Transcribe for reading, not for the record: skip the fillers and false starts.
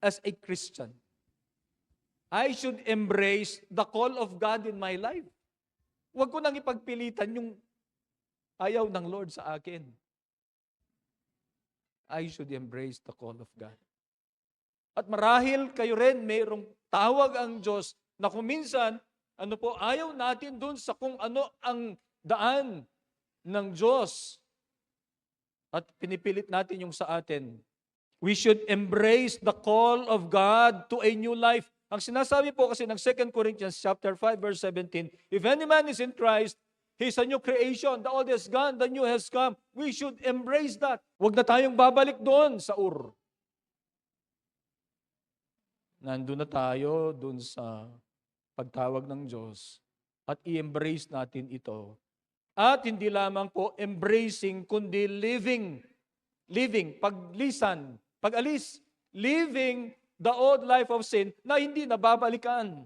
as a Christian, I should embrace the call of God in my life. Huwag ko nang ipagpilitan yung ayaw ng Lord sa akin. I should embrace the call of God. At marahil kayo rin, mayroong tawag ang Diyos na kung minsan, ayaw natin dun sa kung ano ang daan ng Diyos. At pinipilit natin yung sa atin. We should embrace the call of God to a new life. Ang sinasabi po kasi ng 2 Corinthians chapter 5 verse 17, if any man is in Christ, he's a new creation. The old is gone, the new has come. We should embrace that. Huwag na tayong babalik doon sa Ur. Nandun na tayo doon sa pagtawag ng Diyos at i-embrace natin ito. At hindi lamang po embracing, kundi living, paglisan, pag-alis, living the old life of sin na hindi nababalikan.